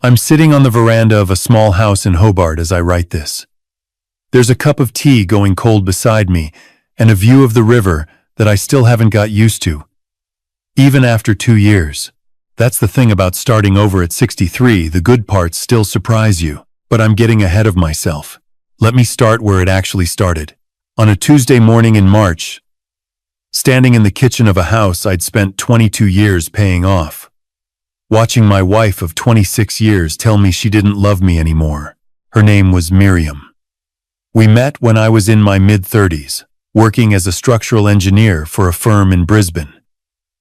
I'm sitting on the veranda of a small house in Hobart as I write this. There's a cup of tea going cold beside me and a view of the river that I still haven't got used to. Even after 2 years. That's the thing about starting over at 63, the good parts still surprise you. But I'm getting ahead of myself. Let me start where it actually started. On a Tuesday morning in March, standing in the kitchen of a house I'd spent 22 years paying off, watching my wife of 26 years tell me she didn't love me anymore. Her name was Miriam. We met when I was in my mid-30s, working as a structural engineer for a firm in Brisbane.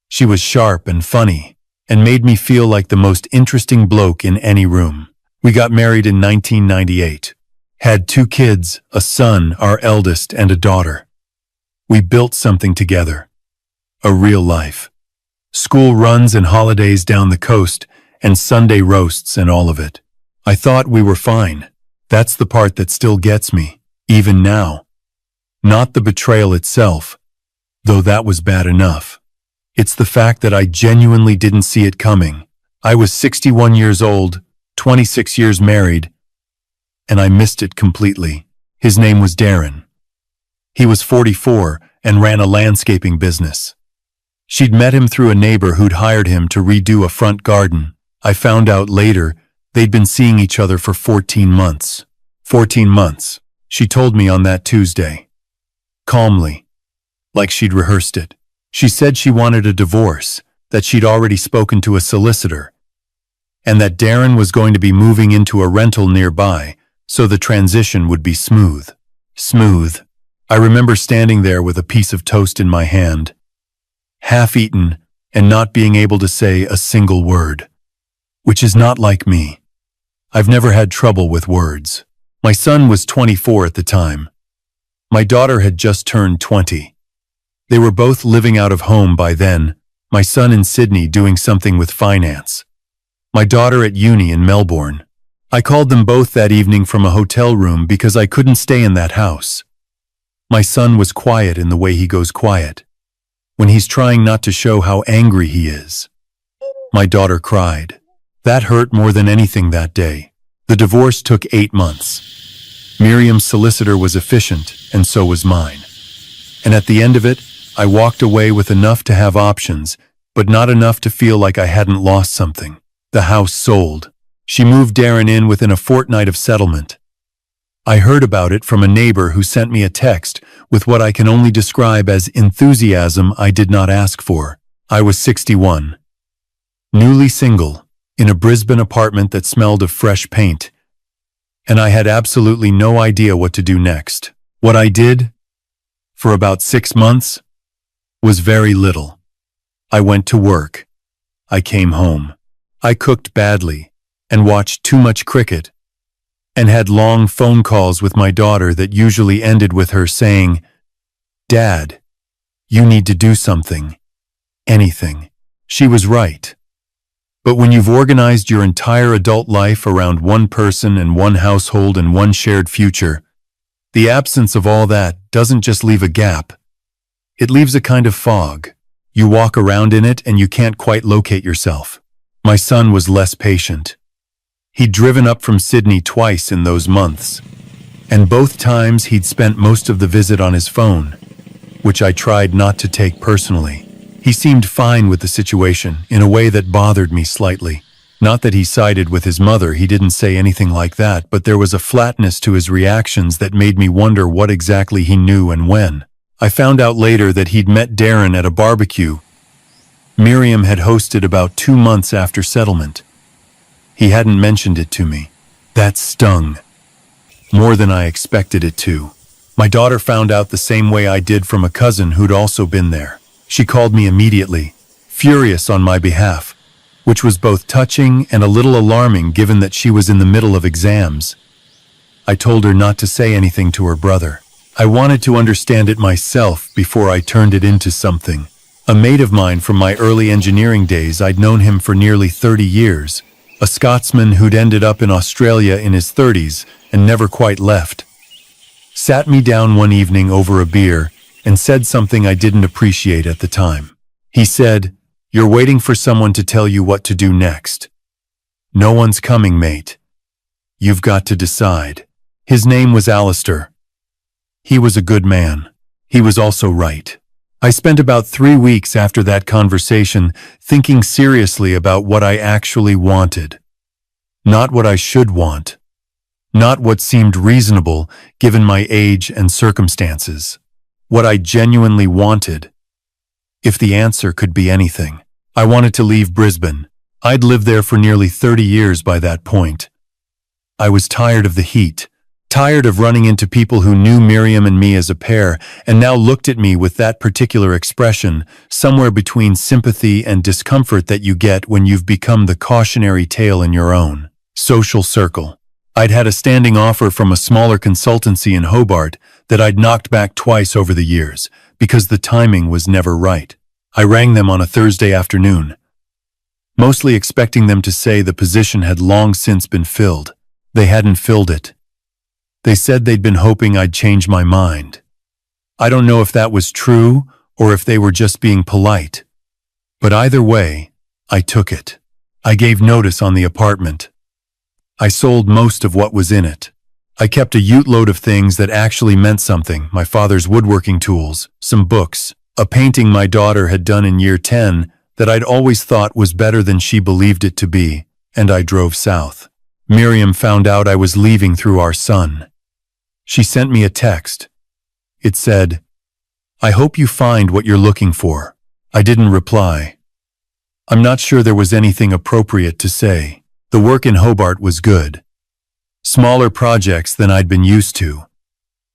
She was sharp and funny, and made me feel like the most interesting bloke in any room. We got married in 1998. Had 2 kids, a son, our eldest, and a daughter. We built something together. A real life. School runs and holidays down the coast, and Sunday roasts and all of it. I thought we were fine. That's the part that still gets me, even now. Not the betrayal itself, though that was bad enough. It's the fact that I genuinely didn't see it coming. I was 61 years old, 26 years married, and I missed it completely. His name was Darren. He was 44 and ran a landscaping business. She'd met him through a neighbor who'd hired him to redo a front garden. I found out later they'd been seeing each other for 14 months. 14 months, she told me on that Tuesday. Calmly, like she'd rehearsed it. She said she wanted a divorce, that she'd already spoken to a solicitor, and that Darren was going to be moving into a rental nearby, so the transition would be smooth. Smooth. I remember standing there with a piece of toast in my hand, half-eaten, and not being able to say a single word. Which is not like me. I've never had trouble with words. My son was 24 at the time. My daughter had just turned 20. They were both living out of home by then, my son in Sydney doing something with finance. My daughter at uni in Melbourne. I called them both that evening from a hotel room because I couldn't stay in that house. My son was quiet in the way he goes quiet, when he's trying not to show how angry he is. My daughter cried. That hurt more than anything that day. The divorce took 8 months. Miriam's solicitor was efficient, and so was mine. And at the end of it, I walked away with enough to have options, but not enough to feel like I hadn't lost something. The house sold. She moved Darren in within a fortnight of settlement. I heard about it from a neighbor who sent me a text with what I can only describe as enthusiasm I did not ask for. I was 61. Newly single, in a Brisbane apartment that smelled of fresh paint, and I had absolutely no idea what to do next. What I did, for about 6 months, was very little. I went to work. I came home. I cooked badly and watched too much cricket and had long phone calls with my daughter that usually ended with her saying, "Dad, you need to do something. Anything." She was right. But when you've organized your entire adult life around one person and one household and one shared future, the absence of all that doesn't just leave a gap. It leaves a kind of fog. You walk around in it and you can't quite locate yourself. My son was less patient. He'd driven up from Sydney twice in those months, and both times he'd spent most of the visit on his phone, which I tried not to take personally. He seemed fine with the situation in a way that bothered me slightly. Not that he sided with his mother, he didn't say anything like that, but there was a flatness to his reactions that made me wonder what exactly he knew and when. I found out later that he'd met Darren at a barbecue Miriam had hosted about 2 months after settlement. He hadn't mentioned it to me. That stung. More than I expected it to. My daughter found out the same way I did from a cousin who'd also been there. She called me immediately, furious on my behalf, which was both touching and a little alarming given that she was in the middle of exams. I told her not to say anything to her brother. I wanted to understand it myself before I turned it into something. A mate of mine from my early engineering days, I'd known him for nearly 30 years, a Scotsman who'd ended up in Australia in his 30s and never quite left, sat me down one evening over a beer and said something I didn't appreciate at the time. He said, "You're waiting for someone to tell you what to do next. No one's coming, mate. You've got to decide. His name was Alistair. He was a good man. He was also right. I spent about 3 weeks after that conversation thinking seriously about what I actually wanted. Not what I should want. Not what seemed reasonable given my age and circumstances. What I genuinely wanted. If the answer could be anything. I wanted to leave Brisbane. I'd lived there for nearly 30 years by that point. I was tired of the heat, tired of running into people who knew Miriam and me as a pair and now looked at me with that particular expression, somewhere between sympathy and discomfort that you get when you've become the cautionary tale in your own social circle. I'd had a standing offer from a smaller consultancy in Hobart that I'd knocked back twice over the years because the timing was never right. I rang them on a Thursday afternoon, mostly expecting them to say the position had long since been filled. They hadn't filled it. They said they'd been hoping I'd change my mind. I don't know if that was true or if they were just being polite. But either way, I took it. I gave notice on the apartment. I sold most of what was in it. I kept a ute load of things that actually meant something, my father's woodworking tools, some books, a painting my daughter had done in year 10 that I'd always thought was better than she believed it to be, and I drove south. Miriam found out I was leaving through our son. She sent me a text. It said, "I hope you find what you're looking for." I didn't reply. I'm not sure there was anything appropriate to say. The work in Hobart was good. Smaller projects than I'd been used to,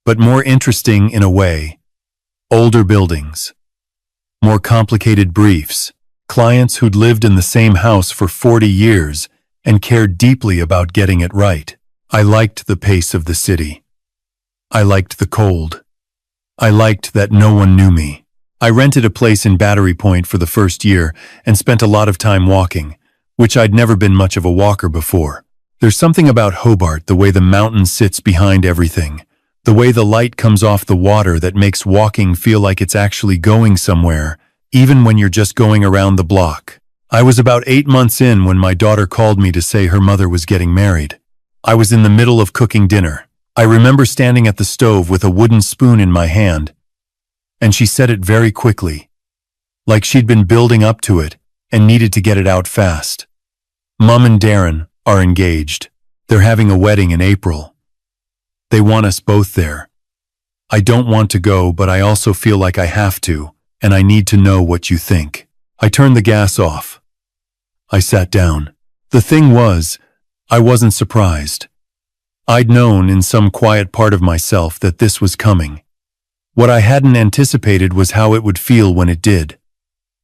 but more interesting in a way. Older buildings. More complicated briefs. Clients who'd lived in the same house for 40 years and cared deeply about getting it right. I liked the pace of the city. I liked the cold. I liked that no one knew me. I rented a place in Battery Point for the first year and spent a lot of time walking, which I'd never been much of a walker before. There's something about Hobart, the way the mountain sits behind everything, the way the light comes off the water that makes walking feel like it's actually going somewhere, even when you're just going around the block. I was about 8 months in when my daughter called me to say her mother was getting married. I was in the middle of cooking dinner. I remember standing at the stove with a wooden spoon in my hand, and she said it very quickly, like she'd been building up to it and needed to get it out fast. Mum and Darren are engaged. They're having a wedding in April. They want us both there. I don't want to go, but I also feel like I have to, and I need to know what you think. I turned the gas off. I sat down. The thing was, I wasn't surprised. I'd known in some quiet part of myself that this was coming. What I hadn't anticipated was how it would feel when it did.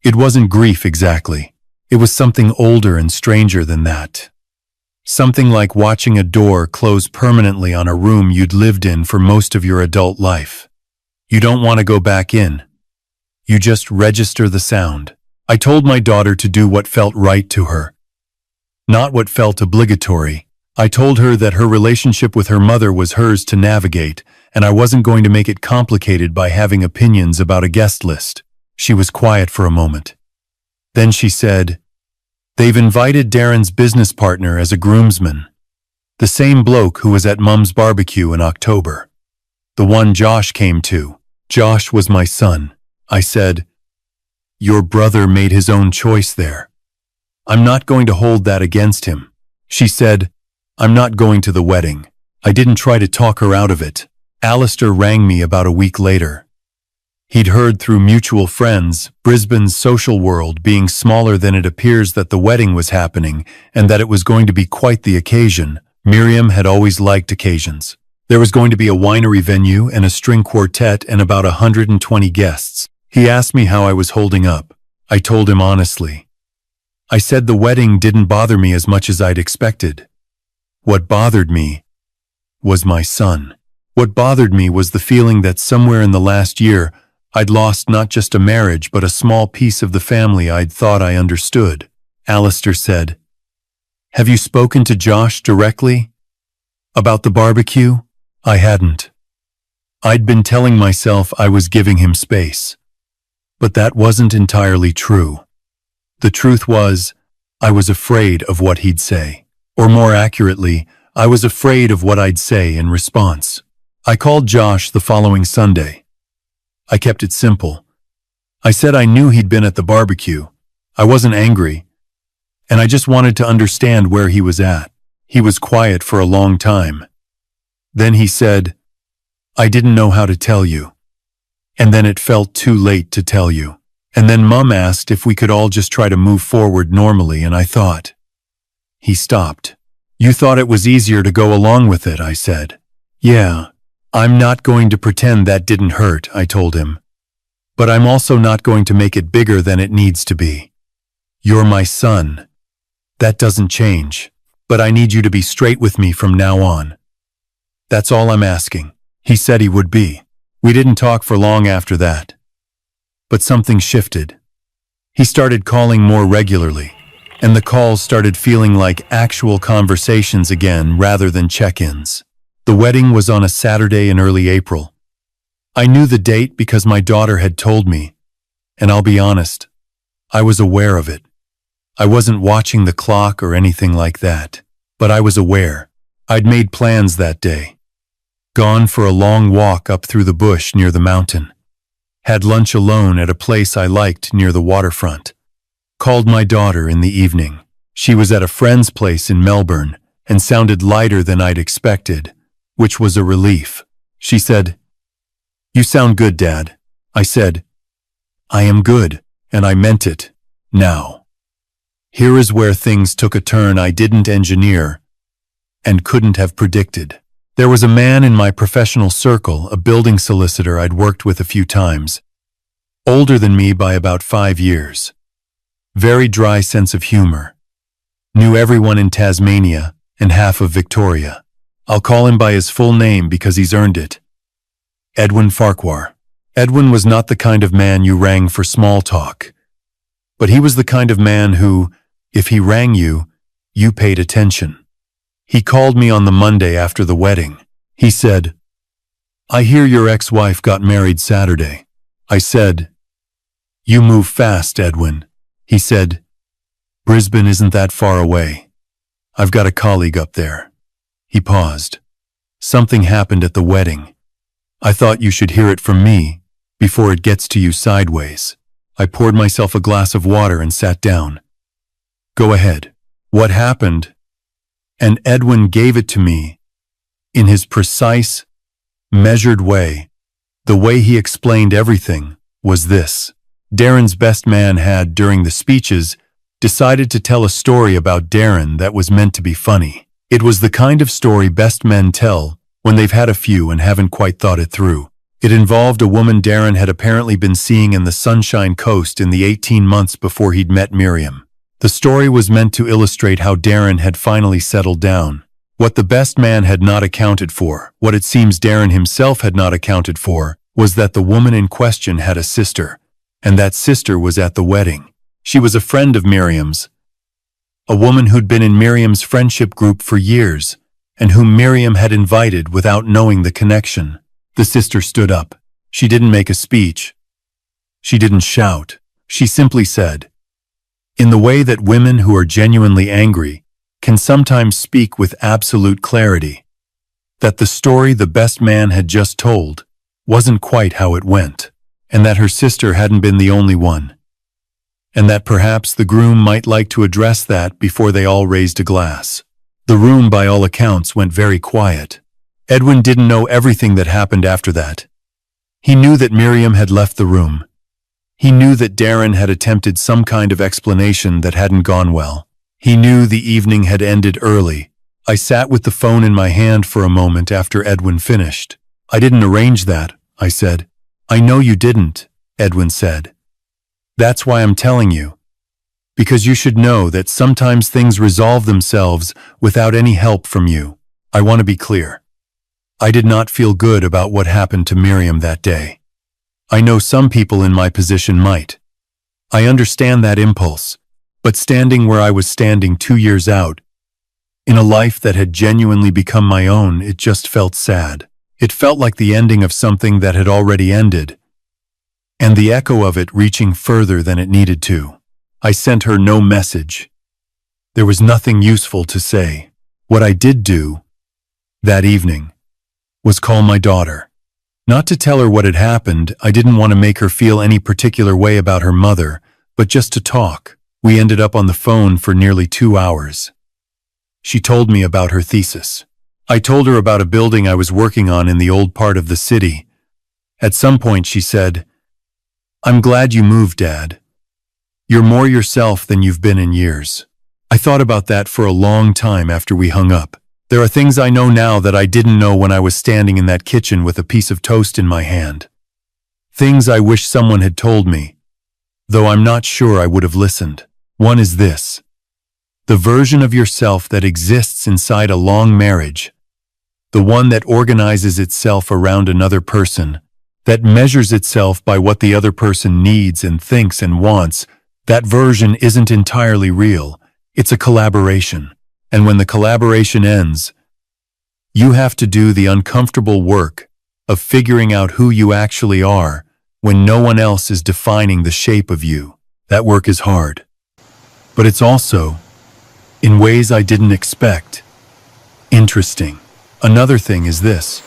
It wasn't grief exactly. It was something older and stranger than that. Something like watching a door close permanently on a room you'd lived in for most of your adult life. You don't want to go back in. You just register the sound. I told my daughter to do what felt right to her, not what felt obligatory. I told her that her relationship with her mother was hers to navigate, and I wasn't going to make it complicated by having opinions about a guest list. She was quiet for a moment. Then she said, "They've invited Darren's business partner as a groomsman. The same bloke who was at Mum's barbecue in October. The one Josh came to. Josh was my son." I said, "Your brother made his own choice there. I'm not going to hold that against him." She said, "I'm not going to the wedding." I didn't try to talk her out of it. Alistair rang me about a week later. He'd heard through mutual friends, Brisbane's social world being smaller than it appears, that the wedding was happening and that it was going to be quite the occasion. Miriam had always liked occasions. There was going to be a winery venue and a string quartet and about 120 guests. He asked me how I was holding up. I told him honestly. I said the wedding didn't bother me as much as I'd expected. What bothered me was my son. What bothered me was the feeling that somewhere in the last year, I'd lost not just a marriage but a small piece of the family I'd thought I understood. Alistair said, "Have you spoken to Josh directly about the barbecue?" I hadn't. I'd been telling myself I was giving him space. But that wasn't entirely true. The truth was, I was afraid of what he'd say. Or more accurately, I was afraid of what I'd say in response. I called Josh the following Sunday. I kept it simple. I said I knew he'd been at the barbecue. I wasn't angry, and I just wanted to understand where he was at. He was quiet for a long time. Then he said, "I didn't know how to tell you." And then it felt too late to tell you. And then Mum asked if we could all just try to move forward normally, and I thought. He stopped. "You thought it was easier to go along with it," I said. "Yeah, I'm not going to pretend that didn't hurt," I told him. "But I'm also not going to make it bigger than it needs to be. You're my son. That doesn't change, but I need you to be straight with me from now on. That's all I'm asking." He said he would be. We didn't talk for long after that. But something shifted. He started calling more regularly, and the calls started feeling like actual conversations again rather than check-ins. The wedding was on a Saturday in early April. I knew the date because my daughter had told me, and I'll be honest, I was aware of it. I wasn't watching the clock or anything like that, but I was aware. I'd made plans that day. Gone for a long walk up through the bush near the mountain. Had lunch alone at a place I liked near the waterfront. Called my daughter in the evening. She was at a friend's place in Melbourne and sounded lighter than I'd expected, which was a relief. She said, "You sound good, Dad." I said, "I am good," and I meant it. Now. Here is where things took a turn I didn't engineer and couldn't have predicted. There was a man in my professional circle, a building solicitor I'd worked with a few times, older than me by about 5 years. Very dry sense of humor. Knew everyone in Tasmania and half of Victoria. I'll call him by his full name because he's earned it. Edwin Farquhar. Edwin was not the kind of man you rang for small talk, but he was the kind of man who, if he rang you, you paid attention. He called me on the Monday after the wedding. He said, "I hear your ex-wife got married Saturday." I said, "You move fast, Edwin." He said, "Brisbane isn't that far away. I've got a colleague up there." He paused. "Something happened at the wedding. I thought you should hear it from me before it gets to you sideways." I poured myself a glass of water and sat down. "Go ahead. What happened?" And Edwin gave it to me in his precise, measured way. The way he explained everything was this. Darren's best man had, during the speeches, decided to tell a story about Darren that was meant to be funny. It was the kind of story best men tell when they've had a few and haven't quite thought it through. It involved a woman Darren had apparently been seeing in the Sunshine Coast in the 18 months before he'd met Miriam. The story was meant to illustrate how Darren had finally settled down. What the best man had not accounted for, what it seems Darren himself had not accounted for, was that the woman in question had a sister, and that sister was at the wedding. She was a friend of Miriam's, a woman who'd been in Miriam's friendship group for years, and whom Miriam had invited without knowing the connection. The sister stood up. She didn't make a speech. She didn't shout. She simply said, in the way that women who are genuinely angry can sometimes speak with absolute clarity, that the story the best man had just told wasn't quite how it went, and that her sister hadn't been the only one, and that perhaps the groom might like to address that before they all raised a glass. The room, by all accounts, went very quiet. Edwin didn't know everything that happened after that. He knew that Miriam had left the room. He knew that Darren had attempted some kind of explanation that hadn't gone well. He knew the evening had ended early. I sat with the phone in my hand for a moment after Edwin finished. "I didn't arrange that," I said. "I know you didn't," Edwin said. "That's why I'm telling you. Because you should know that sometimes things resolve themselves without any help from you. I want to be clear. I did not feel good about what happened to Miriam that day. I know some people in my position might. I understand that impulse, but standing where I was standing 2 years out, in a life that had genuinely become my own, it just felt sad. It felt like the ending of something that had already ended, and the echo of it reaching further than it needed to. I sent her no message. There was nothing useful to say. What I did do, that evening, was call my daughter. Not to tell her what had happened, I didn't want to make her feel any particular way about her mother, but just to talk. We ended up on the phone for nearly 2 hours. She told me about her thesis. I told her about a building I was working on in the old part of the city. At some point she said, "I'm glad you moved, Dad. You're more yourself than you've been in years." I thought about that for a long time after we hung up. There are things I know now that I didn't know when I was standing in that kitchen with a piece of toast in my hand. Things I wish someone had told me, though I'm not sure I would have listened. One is this: the version of yourself that exists inside a long marriage, the one that organizes itself around another person, that measures itself by what the other person needs and thinks and wants, that version isn't entirely real. It's a collaboration. And when the collaboration ends, you have to do the uncomfortable work of figuring out who you actually are when no one else is defining the shape of you. That work is hard. But it's also, in ways I didn't expect, interesting. Another thing is this: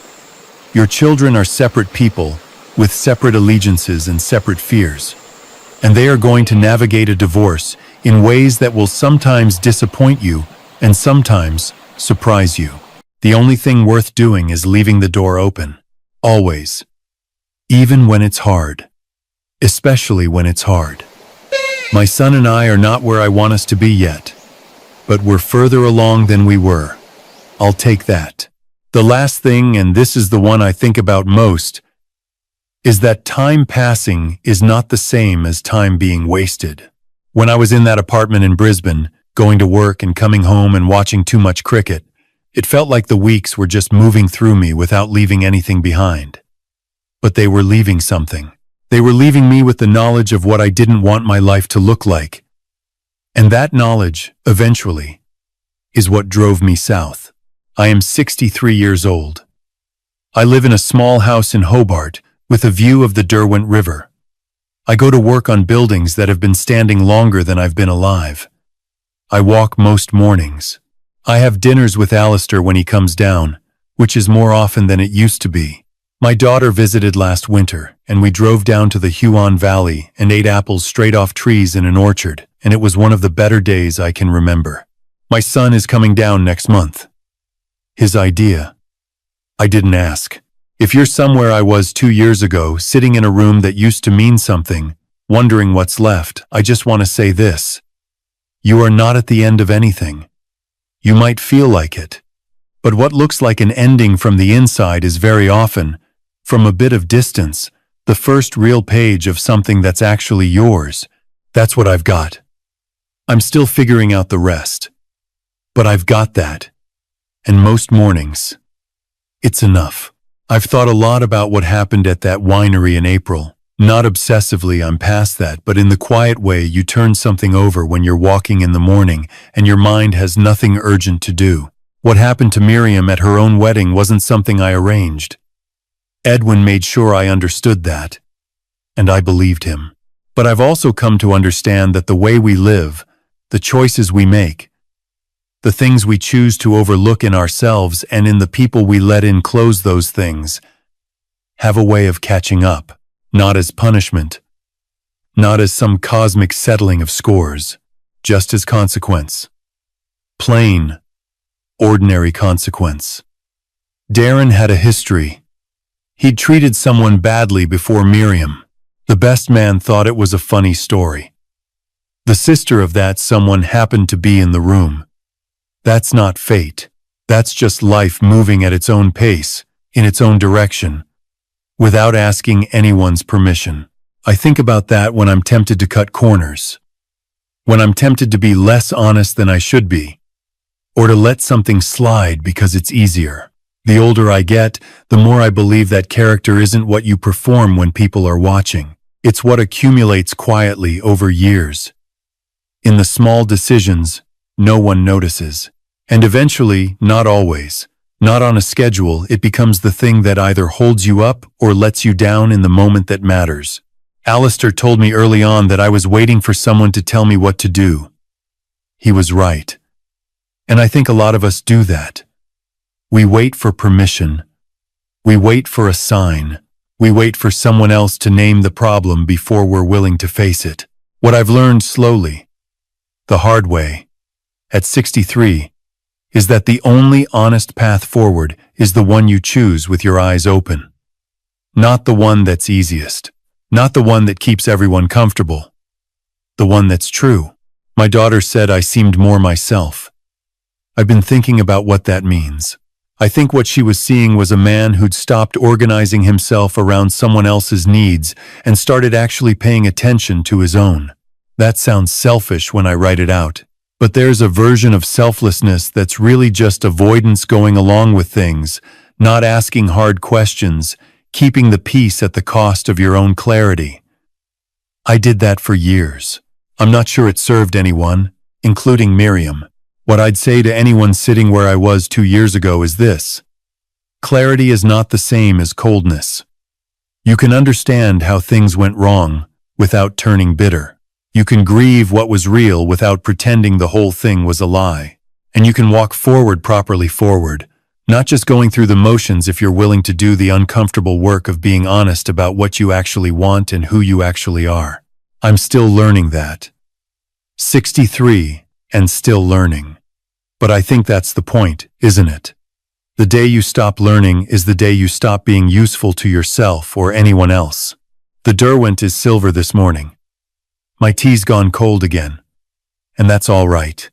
your children are separate people with separate allegiances and separate fears, and they are going to navigate a divorce in ways that will sometimes disappoint you and sometimes surprise you. The only thing worth doing is leaving the door open. Always. Even when it's hard. Especially when it's hard. My son and I are not where I want us to be yet, but we're further along than we were. I'll take that. The last thing, and this is the one I think about most, is that time passing is not the same as time being wasted. When I was in that apartment in Brisbane, going to work and coming home and watching too much cricket, it felt like the weeks were just moving through me without leaving anything behind. But they were leaving something. They were leaving me with the knowledge of what I didn't want my life to look like. And that knowledge, eventually, is what drove me south. I am 63 years old. I live in a small house in Hobart with a view of the Derwent River. I go to work on buildings that have been standing longer than I've been alive. I walk most mornings. I have dinners with Alistair when he comes down, which is more often than it used to be. My daughter visited last winter, and we drove down to the Huon Valley and ate apples straight off trees in an orchard, and it was one of the better days I can remember. My son is coming down next month. His idea. I didn't ask. If you're somewhere I was 2 years ago, sitting in a room that used to mean something, wondering what's left, I just want to say this: you are not at the end of anything. You might feel like it. But what looks like an ending from the inside is very often, from a bit of distance, the first real page of something that's actually yours. That's what I've got. I'm still figuring out the rest. But I've got that. And most mornings, it's enough. I've thought a lot about what happened at that winery in April. Not obsessively, I'm past that, but in the quiet way you turn something over when you're walking in the morning and your mind has nothing urgent to do. What happened to Miriam at her own wedding wasn't something I arranged. Edwin made sure I understood that, and I believed him. But I've also come to understand that the way we live, the choices we make, the things we choose to overlook in ourselves and in the people we let in close those things, have a way of catching up. Not as punishment, not as some cosmic settling of scores, just as consequence. Plain, ordinary consequence. Darren had a history. He'd treated someone badly before Miriam. The best man thought it was a funny story. The sister of that someone happened to be in the room. That's not fate. That's just life moving at its own pace, in its own direction, without asking anyone's permission. I think about that when I'm tempted to cut corners, when I'm tempted to be less honest than I should be, or to let something slide because it's easier. The older I get, the more I believe that character isn't what you perform when people are watching. It's what accumulates quietly over years. In the small decisions, no one notices. And eventually, not always, not on a schedule, it becomes the thing that either holds you up or lets you down in the moment that matters. Alistair told me early on that I was waiting for someone to tell me what to do. He was right. And I think a lot of us do that. We wait for permission. We wait for a sign. We wait for someone else to name the problem before we're willing to face it. What I've learned slowly, the hard way, at 63, is that the only honest path forward is the one you choose with your eyes open. Not the one that's easiest. Not the one that keeps everyone comfortable. The one that's true. My daughter said I seemed more myself. I've been thinking about what that means. I think what she was seeing was a man who'd stopped organizing himself around someone else's needs and started actually paying attention to his own. That sounds selfish when I write it out, but there's a version of selflessness that's really just avoidance, going along with things, not asking hard questions, keeping the peace at the cost of your own clarity. I did that for years. I'm not sure it served anyone, including Miriam. What I'd say to anyone sitting where I was 2 years ago is this: clarity is not the same as coldness. You can understand how things went wrong without turning bitter. You can grieve what was real without pretending the whole thing was a lie. And you can walk properly forward, not just going through the motions if you're willing to do the uncomfortable work of being honest about what you actually want and who you actually are. I'm still learning that. 63 and still learning. But I think that's the point, isn't it? The day you stop learning is the day you stop being useful to yourself or anyone else. The Derwent is silver this morning. My tea's gone cold again. And that's all right.